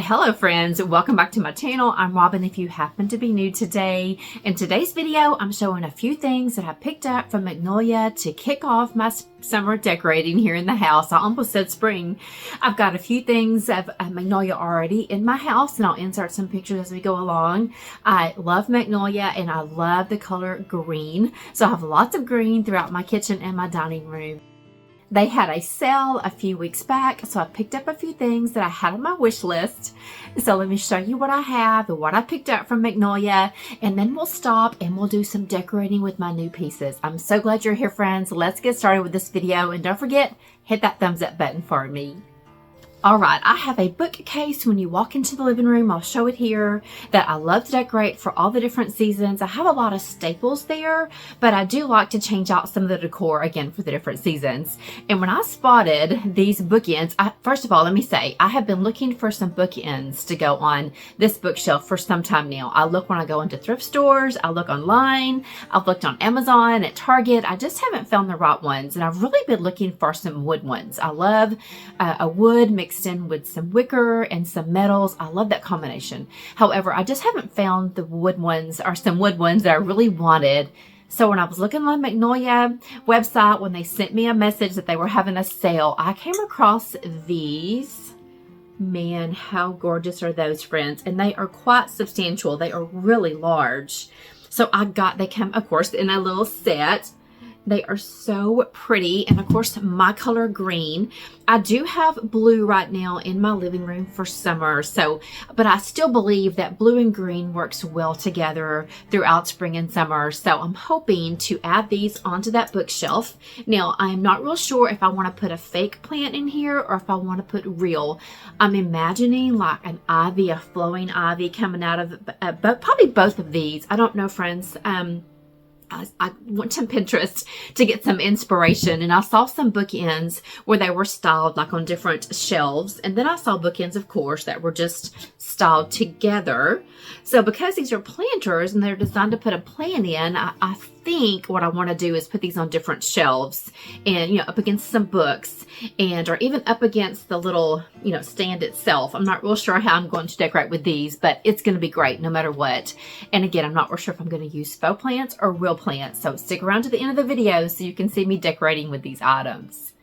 Hello friends, welcome back to my channel. I'm Robin if you happen to be new today. In today's video, I'm showing a few things that I picked up from Magnolia to kick off my summer decorating here in the house. I almost said spring. I've got a few things of Magnolia already in my house, and I'll insert some pictures as we go along. I love Magnolia and I love the color green. So I have lots of green throughout my kitchen and my dining room. They had a sale a few weeks back, so I picked up a few things that I had on my wish list. So let me show you what I have and what I picked up from Magnolia, and then we'll stop and we'll do some decorating with my new pieces. I'm so glad you're here, friends. Let's get started with this video, and don't forget, hit that thumbs up button for me. Alright, I have a bookcase when you walk into the living room. I'll show it here, that I love to decorate for all the different seasons. I have a lot of staples there, but I do like to change out some of the decor again for the different seasons. And when I spotted these bookends, first of all, let me say, I have been looking for some bookends to go on this bookshelf for some time now. I look when I go into thrift stores, I look online, I've looked on Amazon, at Target. I just haven't found the right ones, and I've really been looking for some wood ones. I love a wood mixed in with some wicker and some metals. I love that combination. However, I just haven't found the wood ones, or some wood ones that I really wanted. So when I was looking on the Magnolia website, when they sent me a message that they were having a sale, I came across these. Man, how gorgeous are those, friends? And they are quite substantial. They are really large. So they come, of course, in a little set. They are so pretty, and of course my color green. I do have blue right now in my living room for summer, but I still believe that blue and green works well together throughout spring and summer. So I'm hoping to add these onto that bookshelf. Now, I am not real sure if I want to put a fake plant in here or if I want to put real. I'm imagining like an ivy, a flowing ivy coming out of, but probably both of these. I don't know, friends. I went to Pinterest to get some inspiration, and I saw some bookends where they were styled like on different shelves, and then I saw bookends, of course, that were just styled together. So because these are planters and they're designed to put a plant in, I think what I want to do is put these on different shelves, and up against some books, or even up against the little stand itself. I'm not real sure how I'm going to decorate with these, but it's going to be great no matter what. And again, I'm not real sure if I'm going to use faux plants or real plants, so stick around to the end of the video so you can see me decorating with these items.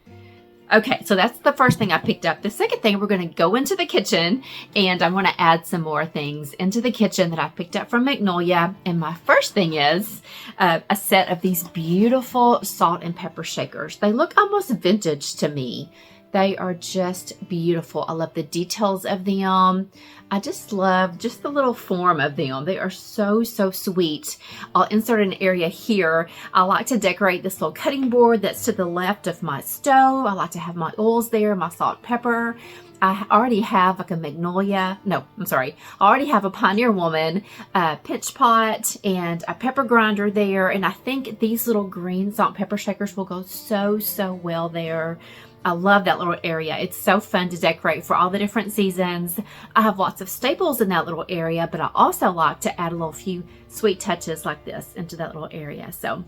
Okay, so that's the first thing I picked up. The second thing, we're going to go into the kitchen, and I want to add some more things into the kitchen that I picked up from Magnolia. And my first thing is a set of these beautiful salt and pepper shakers. They look almost vintage to me. They are just beautiful. I love the details of them. I just love just the little form of them. They are so, so sweet. I'll insert an area here. I like to decorate this little cutting board that's to the left of my stove. I like to have my oils there, my salt, pepper. I already have like a Magnolia. No, I'm sorry. I already have a Pioneer Woman pinch pot and a pepper grinder there. And I think these little green salt and pepper shakers will go so, so well there. I love that little area. It's so fun to decorate for all the different seasons. I have lots of staples in that little area, but I also like to add a few sweet touches like this into that little area. So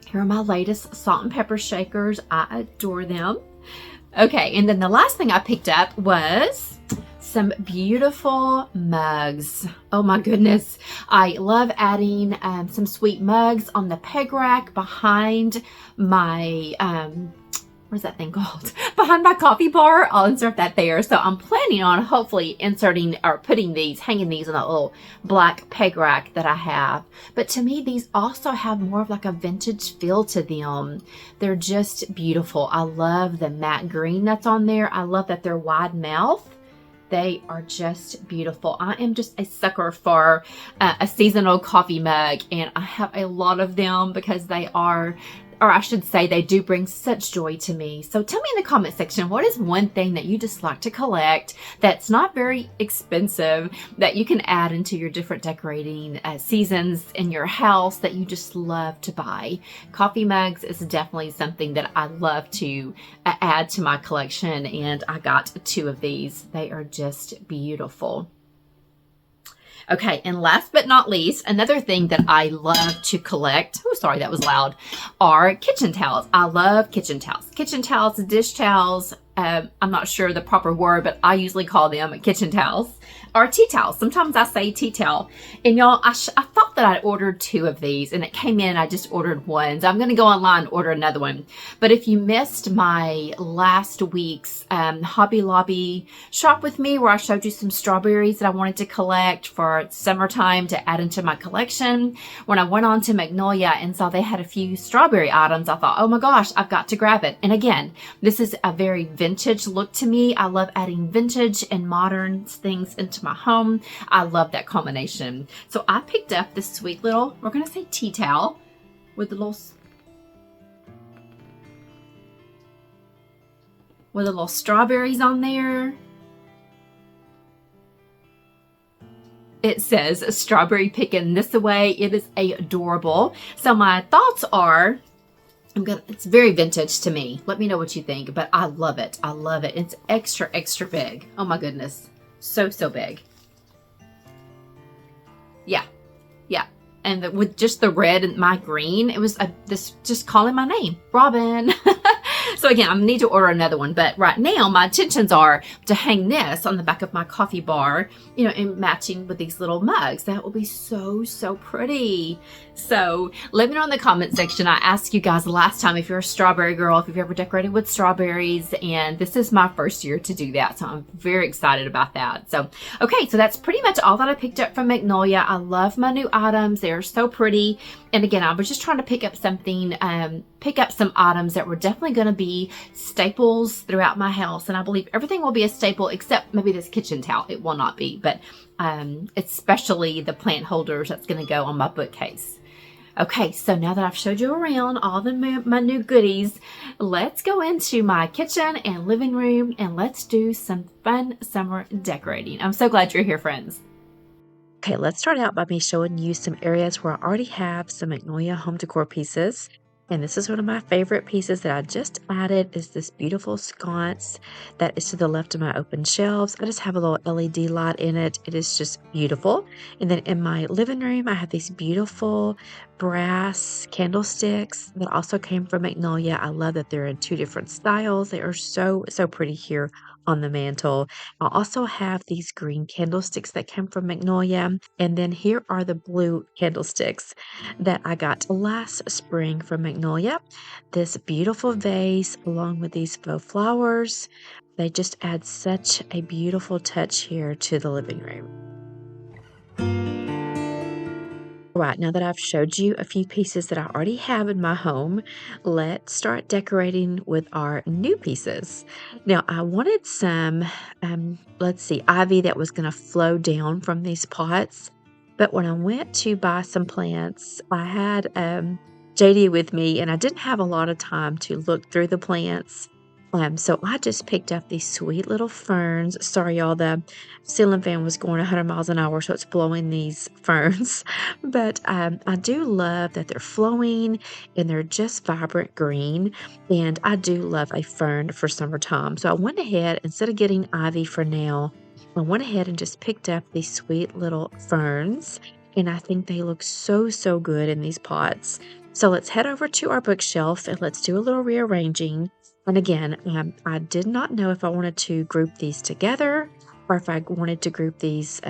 here are my latest salt and pepper shakers. I adore them. Okay, and then the last thing I picked up was some beautiful mugs. Oh my goodness. I love adding some sweet mugs on the peg rack behind my what's that thing called? Behind my coffee bar. I'll insert that there. So I'm planning on hopefully inserting or hanging these on that little black peg rack that I have. But to me, these also have more of like a vintage feel to them. They're just beautiful. I love the matte green that's on there. I love that they're wide mouth. They are just beautiful. I am just a sucker for a seasonal coffee mug, and I have a lot of them because they are, or I should say, they do bring such joy to me. So tell me in the comment section, what is one thing that you just like to collect that's not very expensive that you can add into your different decorating seasons in your house that you just love to buy? Coffee mugs is definitely something that I love to add to my collection, and I got 2 of these. They are just beautiful. Okay, and last but not least, another thing that I love to collect, oh, sorry, that was loud, are kitchen towels. I love kitchen towels. Kitchen towels, dish towels, I'm not sure the proper word, but I usually call them kitchen towels or tea towels. Sometimes I say tea towel. And y'all, I thought that I ordered 2 of these and it came in, I just ordered 1. So I'm going to go online and order another one. But if you missed my last week's Hobby Lobby shop with me where I showed you some strawberries that I wanted to collect for summertime to add into my collection, when I went on to Magnolia and saw they had a few strawberry items, I thought, oh my gosh, I've got to grab it. And again, this is a very vintage look to me. I love adding vintage and modern things into my home. I love that combination. So I picked up this sweet little, we're going to say tea towel with the little strawberries on there. It says strawberry picking this away. It is adorable. So my thoughts are, it's very vintage to me. Let me know what you think, but I love it. I love it. It's extra, extra big. Oh my goodness. So, so big. Yeah. Yeah. And with just the red and my green, it was this just calling my name, Robin. So again, I need to order another one, but right now my intentions are to hang this on the back of my coffee bar, you know, and matching with these little mugs. That will be so, so pretty. So let me know in the comment section. I asked you guys last time if you're a strawberry girl, if you've ever decorated with strawberries, and this is my first year to do that. So I'm very excited about that. So, okay, so that's pretty much all that I picked up from Magnolia. I love my new items. They're so pretty. And again, I was just trying to pick up something, pick up some items that were definitely going to be staples throughout my house. And I believe everything will be a staple except maybe this kitchen towel. It will not be, but especially the plant holders that's going to go on my bookcase. Okay, so now that I've showed you around all my new goodies, let's go into my kitchen and living room and let's do some fun summer decorating. I'm so glad you're here, friends. Okay, let's start out by me showing you some areas where I already have some Magnolia home decor pieces. And this is one of my favorite pieces that I just added is this beautiful sconce that is to the left of my open shelves. I just have a little LED light in it. It is just beautiful. And then in my living room, I have these beautiful brass candlesticks that also came from Magnolia. I love that they're in 2 different styles. They are so, so pretty here on the mantle. I also have these green candlesticks that came from Magnolia. And then here are the blue candlesticks that I got last spring from Magnolia. This beautiful vase along with these faux flowers. They just add such a beautiful touch here to the living room. All right, now that I've showed you a few pieces that I already have in my home, let's start decorating with our new pieces. Now, I wanted some, ivy that was going to flow down from these pots. But when I went to buy some plants, I had JD with me, and I didn't have a lot of time to look through the plants. So I just picked up these sweet little ferns. Sorry, y'all, the ceiling fan was going 100 miles an hour, so it's blowing these ferns. But I do love that they're flowing and they're just vibrant green. And I do love a fern for summertime. So I went ahead, instead of getting ivy for now, I went ahead and just picked up these sweet little ferns. And I think they look so, so good in these pots. So let's head over to our bookshelf and let's do a little rearranging. And again, I did not know if I wanted to group these together or if I wanted to group these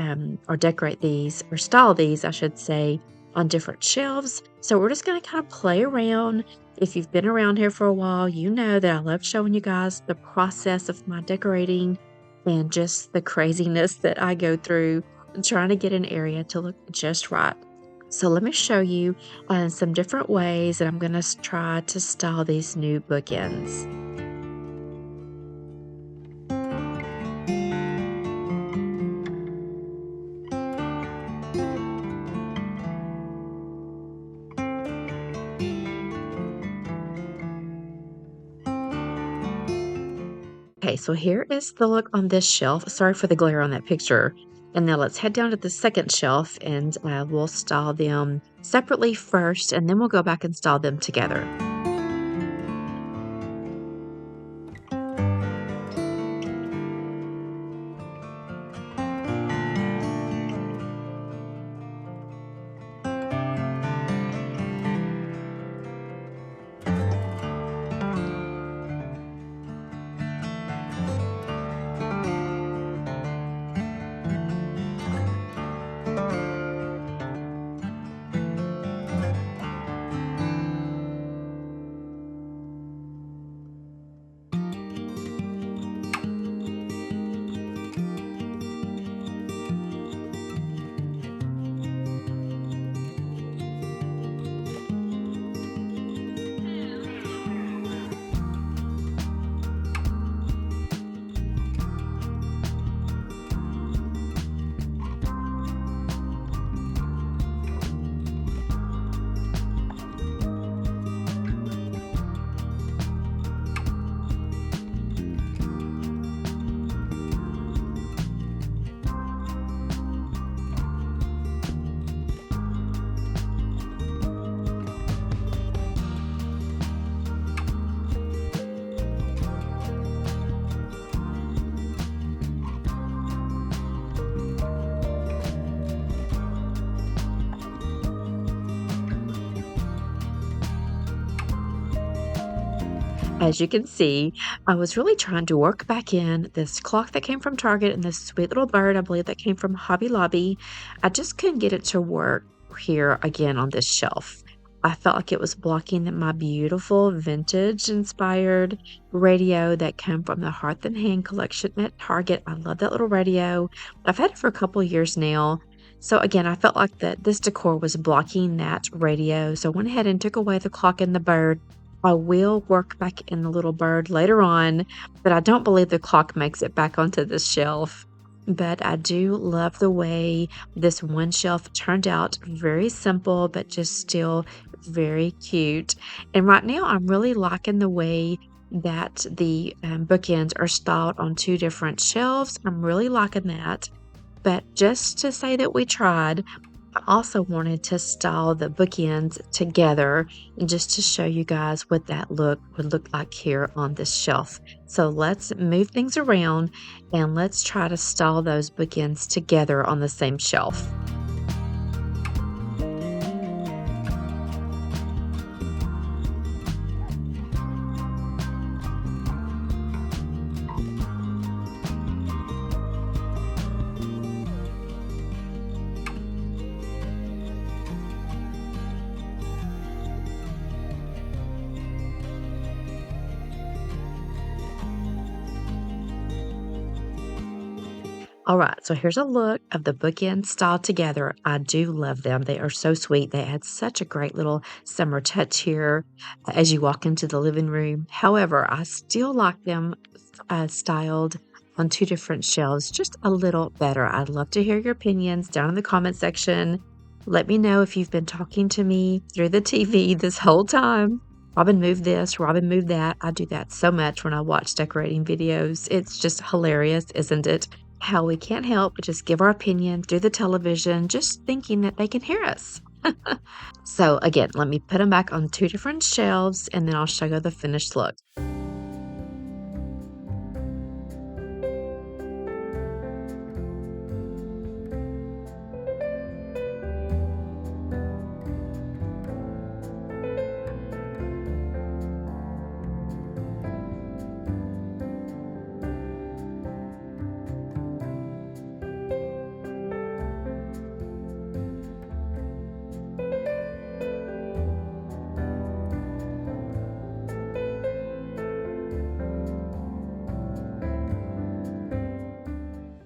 or decorate these or style these, I should say, on different shelves. So we're just going to kind of play around. If you've been around here for a while, you know that I love showing you guys the process of my decorating and just the craziness that I go through trying to get an area to look just right. So let me show you some different ways that I'm going to try to style these new bookends. Okay, so here is the look on this shelf. Sorry for the glare on that picture. And now let's head down to the second shelf and we'll style them separately first, and then we'll go back and style them together. As you can see, I was really trying to work back in this clock that came from Target and this sweet little bird, I believe that came from Hobby Lobby. I just couldn't get it to work here again on this shelf. I felt like it was blocking my beautiful vintage inspired radio that came from the Hearth and Hand collection at Target. I love that little radio. I've had it for a couple of years now. So again, I felt like that this decor was blocking that radio. So I went ahead and took away the clock and the bird. I will work back in the little bird later on, but I don't believe the clock makes it back onto this shelf. But I do love the way this one shelf turned out. Very simple, but just still very cute. And right now, I'm really liking the way that the bookends are styled on two different shelves. I'm really liking that. But just to say that we tried, I also wanted to style the bookends together and just to show you guys what that look would look like here on this shelf. So let's move things around and let's try to style those bookends together on the same shelf. All right, so here's a look of the bookends styled together. I do love them. They are so sweet. They add such a great little summer touch here as you walk into the living room. However, I still like them styled on two different shelves just a little better. I'd love to hear your opinions down in the comment section. Let me know if you've been talking to me through the TV this whole time. Robin moved this, Robin moved that. I do that so much when I watch decorating videos. It's just hilarious, isn't it? How we can't help but just give our opinion through the television, just thinking that they can hear us. So again, let me put them back on two different shelves and then I'll show you the finished look.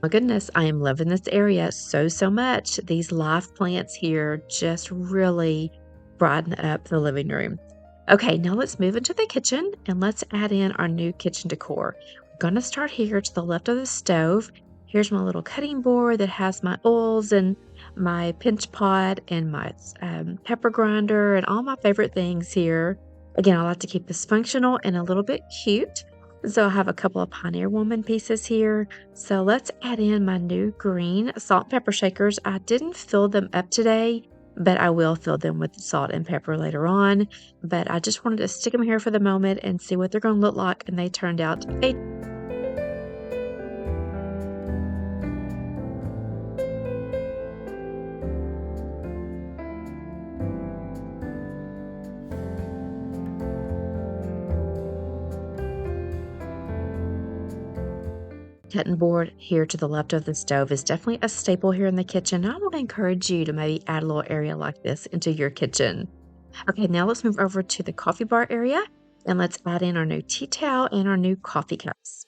My goodness, I am loving this area so much. These live plants here just really brighten up the living room. Okay, now let's move into the kitchen and let's add in our new kitchen decor. We're going to start here to the left of the stove. Here's my little cutting board that has my oils and my pinch pot and my pepper grinder and all my favorite things here. Again, I like to keep this functional and a little bit cute. So I have a couple of Pioneer Woman pieces here. So let's add in my new green salt and pepper shakers. I didn't fill them up today, but I will fill them with salt and pepper later on. But I just wanted to stick them here for the moment and see what they're going to look like. And they turned out cutting board here to the left of the stove is definitely a staple here in the kitchen. I want to encourage you to maybe add a little area like this into your kitchen. Okay, now let's move over to the coffee bar area and let's add in our new tea towel and our new coffee cups.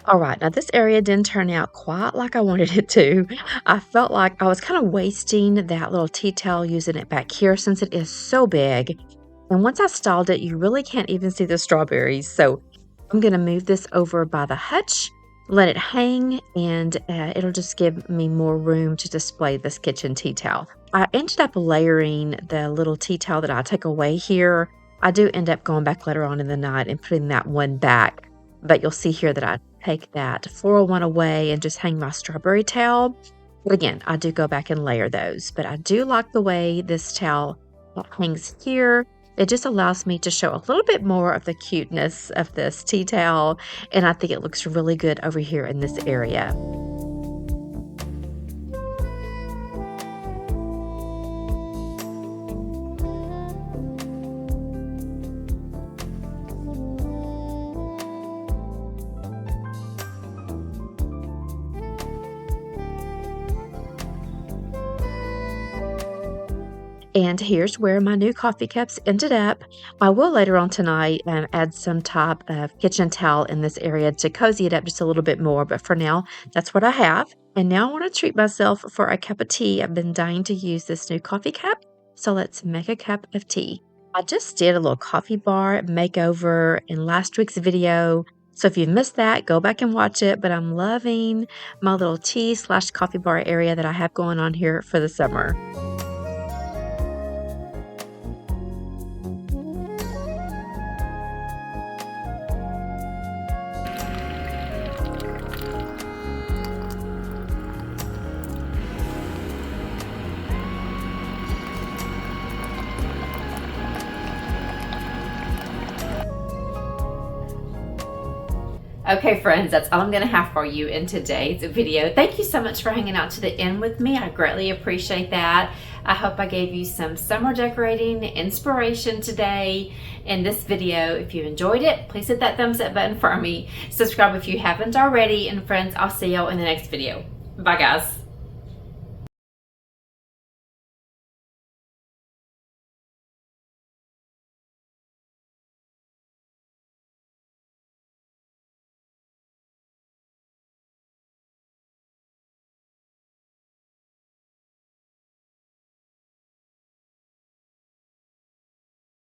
All right, now this area didn't turn out quite like I wanted it to. I felt like I was kind of wasting that little tea towel using it back here since it is so big. And once I styled it, you really can't even see the strawberries. So I'm going to move this over by the hutch, let it hang, and it'll just give me more room to display this kitchen tea towel. I ended up layering the little tea towel that I took away here. I do end up going back later on in the night and putting that one back. But you'll see here that I take that floral one away and just hang my strawberry towel. But again, I do go back and layer those. But I do like the way this towel hangs here. It just allows me to show a little bit more of the cuteness of this tea towel. And I think it looks really good over here in this area. And here's where my new coffee cups ended up. I will later on tonight add some type of kitchen towel in this area to cozy it up just a little bit more. But for now, that's what I have. And now I want to treat myself for a cup of tea. I've been dying to use this new coffee cup. So let's make a cup of tea. I just did a little coffee bar makeover in last week's video. So if you've missed that, go back and watch it. But I'm loving my little tea/coffee bar area that I have going on here for the summer. Okay, friends, that's all I'm going to have for you in today's video. Thank you so much for hanging out to the end with me. I greatly appreciate that. I hope I gave you some summer decorating inspiration today in this video. If you enjoyed it, please hit that thumbs up button for me. Subscribe if you haven't already. And friends, I'll see y'all in the next video. Bye, guys.